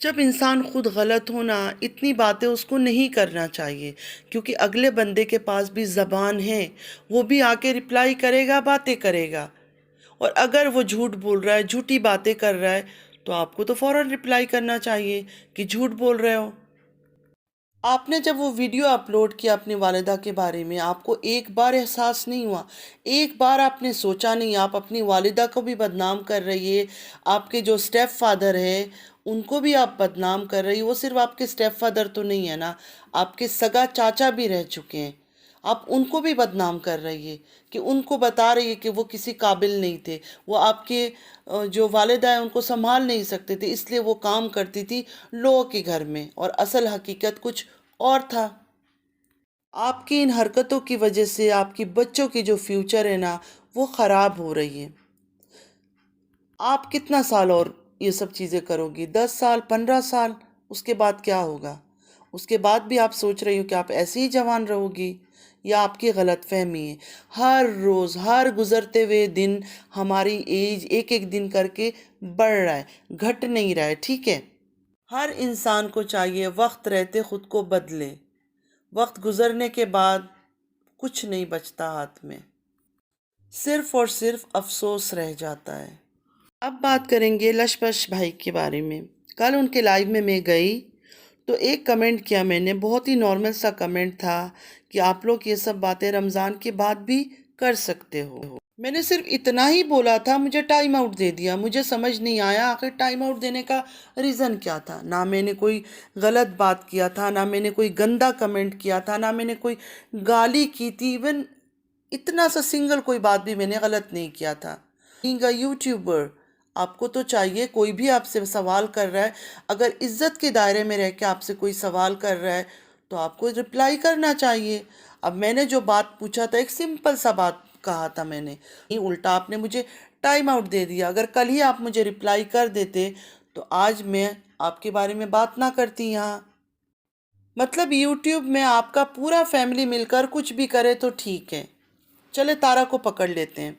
جب انسان خود غلط ہونا، اتنی باتیں اس کو نہیں کرنا چاہیے، کیونکہ اگلے بندے کے پاس بھی زبان ہے، وہ بھی آ کے رپلائی کرے گا، باتیں کرے گا، اور اگر وہ جھوٹ بول رہا ہے، جھوٹی باتیں کر رہا ہے، تو آپ کو تو فوراً رپلائی کرنا چاہیے کہ جھوٹ بول رہے ہو۔ آپ نے جب وہ ویڈیو اپلوڈ کیا اپنی والدہ کے بارے میں، آپ کو ایک بار احساس نہیں ہوا، ایک بار آپ نے سوچا نہیں آپ اپنی والدہ کو بھی بدنام کر رہی ہے، آپ کے جو سٹیپ فادر ہے ان کو بھی آپ بدنام کر رہی ہے، وہ صرف آپ کے سٹیپ فادر تو نہیں ہے نا، آپ کے سگا چاچا بھی رہ چکے ہیں، آپ ان کو بھی بدنام کر رہی ہے کہ ان کو بتا رہی ہے کہ وہ کسی قابل نہیں تھے، وہ آپ کے جو والدہ ہیں ان کو سنبھال نہیں سکتے تھے، اس لیے وہ کام کرتی تھی لوگوں کے گھر میں، اور اصل حقیقت کچھ اور تھا۔ آپ کی ان حرکتوں کی وجہ سے آپ کی بچوں کی جو فیوچر ہے نا وہ خراب ہو رہی ہے۔ آپ کتنا سال اور یہ سب چیزیں کرو گی؟ 10 سال، 15 سال، اس کے بعد کیا ہوگا؟ اس کے بعد بھی آپ سوچ رہی ہو کہ آپ ایسے ہی جوان رہو گی؟ یا آپ کی غلط فہمی ہے؟ ہر روز، ہر گزرتے ہوئے دن ہماری ایج ایک ایک دن کر کے بڑھ رہا ہے، گھٹ نہیں رہا ہے، ٹھیک ہے؟ ہر انسان کو چاہیے وقت رہتے خود کو بدلے، وقت گزرنے کے بعد کچھ نہیں بچتا ہاتھ میں، صرف اور صرف افسوس رہ جاتا ہے۔ اب بات کریں گے لشپش بھائی کے بارے میں۔ کل ان کے لائیو میں گئی تو ایک کمنٹ کیا میں نے، بہت ہی نارمل سا کمنٹ تھا کہ آپ لوگ یہ سب باتیں رمضان کے بعد بھی کر سکتے ہو۔ میں نے صرف اتنا ہی بولا تھا، مجھے ٹائم آؤٹ دے دیا، مجھے سمجھ نہیں آیا آخر ٹائم آؤٹ دینے کا ریزن کیا تھا۔ نہ میں نے کوئی غلط بات کیا تھا، نہ میں نے کوئی گندا کمنٹ کیا تھا، نہ میں نے کوئی گالی کی تھی، ایون اتنا سا سنگل کوئی بات بھی میں نے غلط نہیں کیا تھا۔ بینگ اے یوٹیوبر، آپ کو تو چاہیے کوئی بھی آپ سے سوال کر رہا ہے، اگر عزت کے دائرے میں رہ کے آپ سے کوئی سوال کر رہا ہے تو آپ کو رپلائی کرنا چاہیے۔ اب میں نے جو بات پوچھا تھا، ایک سمپل سا بات کہا تھا میں نے، الٹا آپ نے مجھے ٹائم آؤٹ دے دیا۔ اگر کل ہی آپ مجھے رپلائی کر دیتے تو آج میں آپ کے بارے میں بات نہ کرتی یہاں۔ مطلب یوٹیوب میں آپ کا پورا فیملی مل کر کچھ بھی کرے تو ٹھیک ہے۔ چلے تارا کو پکڑ لیتے ہیں۔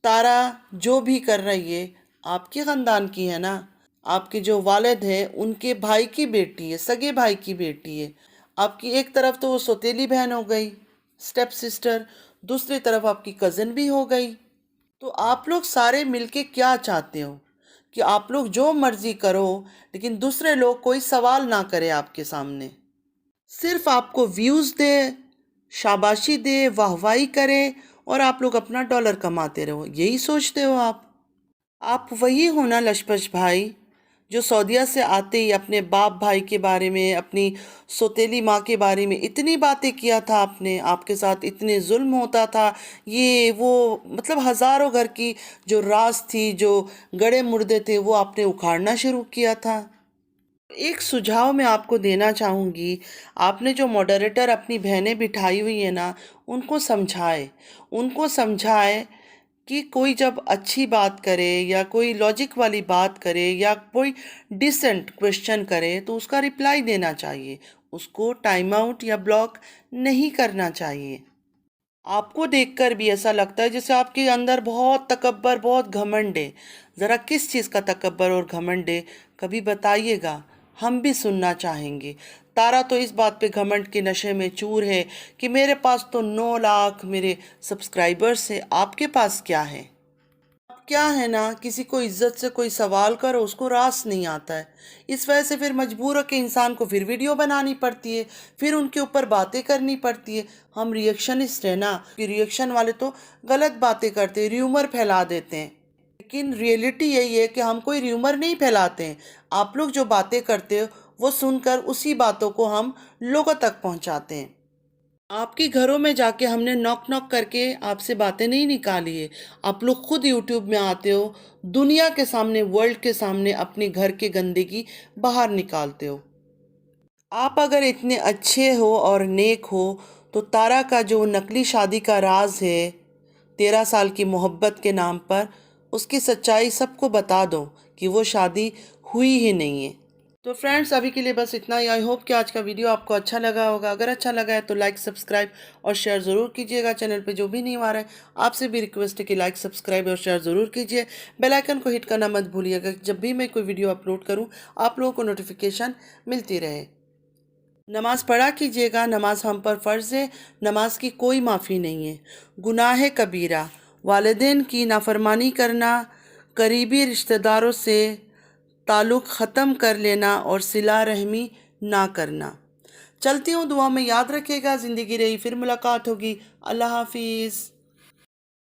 تارا جو بھی کر رہی ہے آپ کے خاندان کی ہے نا، آپ کے جو والد ہیں ان کے بھائی کی بیٹی ہے، سگے بھائی کی بیٹی ہے۔ آپ کی ایک طرف تو وہ سوتیلی بہن ہو گئی، سٹیپ سسٹر، دوسری طرف آپ کی کزن بھی ہو گئی۔ تو آپ لوگ سارے مل کے کیا چاہتے ہو کہ آپ لوگ جو مرضی کرو لیکن دوسرے لوگ کوئی سوال نہ کرے آپ کے سامنے، صرف آپ کو ویوز دے، شاباشی دے، واہوائی کرے، اور آپ لوگ اپنا ڈالر کماتے رہو، یہی سوچتے ہو آپ؟ آپ وہی ہونا لشپش بھائی جو سعودیہ سے آتے ہی اپنے باپ بھائی کے بارے میں، اپنی سوتیلی ماں کے بارے میں اتنی باتیں کیا تھا آپ نے، آپ کے ساتھ اتنے ظلم ہوتا تھا، یہ وہ، مطلب ہزاروں گھر کی جو راز تھی، جو گڑے مردے تھے، وہ آپ نے اکھاڑنا شروع کیا تھا۔ ایک سجھاؤ میں آپ کو دینا چاہوں گی، آپ نے جو ماڈریٹر اپنی بہنیں بٹھائی ہوئی ہیں نا، ان کو سمجھائے کہ کوئی جب اچھی بات کرے یا کوئی لاجک والی بات کرے یا کوئی ڈیسنٹ کوشچن کرے تو اس کا رپلائی دینا چاہیے، اس کو ٹائم آؤٹ یا بلاک نہیں کرنا چاہیے۔ آپ کو دیکھ کر بھی ایسا لگتا ہے جیسے آپ کے اندر بہت تکبر، بہت گھمنڈ ہے۔ ذرا کس چیز کا تکبر اور گھمنڈ ہے کبھی بتائیے گا، ہم بھی سننا چاہیں گے۔ تارا تو اس بات پہ گھمنڈ کے نشے میں چور ہے کہ میرے پاس تو 9 لاکھ میرے سبسکرائبرز ہیں، آپ کے پاس کیا ہے؟ کیا ہے نا، کسی کو عزت سے کوئی سوال کرو اس کو راس نہیں آتا ہے، اس وجہ سے پھر مجبور ہو کہ انسان کو پھر ویڈیو بنانی پڑتی ہے، پھر ان کے اوپر باتیں کرنی پڑتی ہے۔ ہم ریئیکشنسٹ ہیں نا، کہ ریئیکشن والے تو غلط باتیں کرتے ہیں، ریومر پھیلا دیتے ہیں، لیکن ریئلٹی یہی ہے کہ ہم کوئی ریومر نہیں پھیلاتے ہیں۔ آپ لوگ جو باتیں کرتے ہو وہ سن کر اسی باتوں کو ہم لوگوں تک پہنچاتے ہیں۔ آپ کے گھروں میں جا کے ہم نے نوک نوک کر کے آپ سے باتیں نہیں نکالی ہے، آپ لوگ خود یوٹیوب میں آتے ہو، دنیا کے سامنے، ورلڈ کے سامنے اپنے گھر کے گندگی باہر نکالتے ہو۔ آپ اگر اتنے اچھے ہو اور نیک ہو تو تارا کا جو نقلی شادی کا راز ہے، 13 سال کی محبت کے نام پر، اس کی سچائی سب کو بتا دو کہ وہ شادی ہوئی ہی نہیں ہے۔ تو فرینڈس ابھی کے لیے بس اتنا ہی. آئی ہوپ کہ آج کا ویڈیو آپ کو اچھا لگا ہوگا. اگر اچھا لگا ہے تو لائک سبسکرائب اور شیئر ضرور کیجیے گا. چینل پہ جو بھی نہیں آ رہا ہے آپ سے بھی ریکویسٹ ہے کہ لائک سبسکرائب اور شیئر ضرور کیجیے. بیل آئیکن کو ہٹ کرنا مت بھولیے گا جب بھی میں کوئی ویڈیو اپلوڈ کروں آپ لوگوں کو نوٹیفیکیشن ملتی رہے. نماز پڑھا کیجیے گا. نماز ہم پر فرض ہے. نماز کی کوئی معافی نہیں ہے. گناہ کبیرہ والدین کی نافرمانی کرنا، قریبی رشتہ داروں سے تعلق ختم کر لینا اور صلہ رحمی نہ کرنا. چلتی ہوں، دعا میں یاد رکھے گا. زندگی رہی پھر ملاقات ہوگی. اللہ حافظ.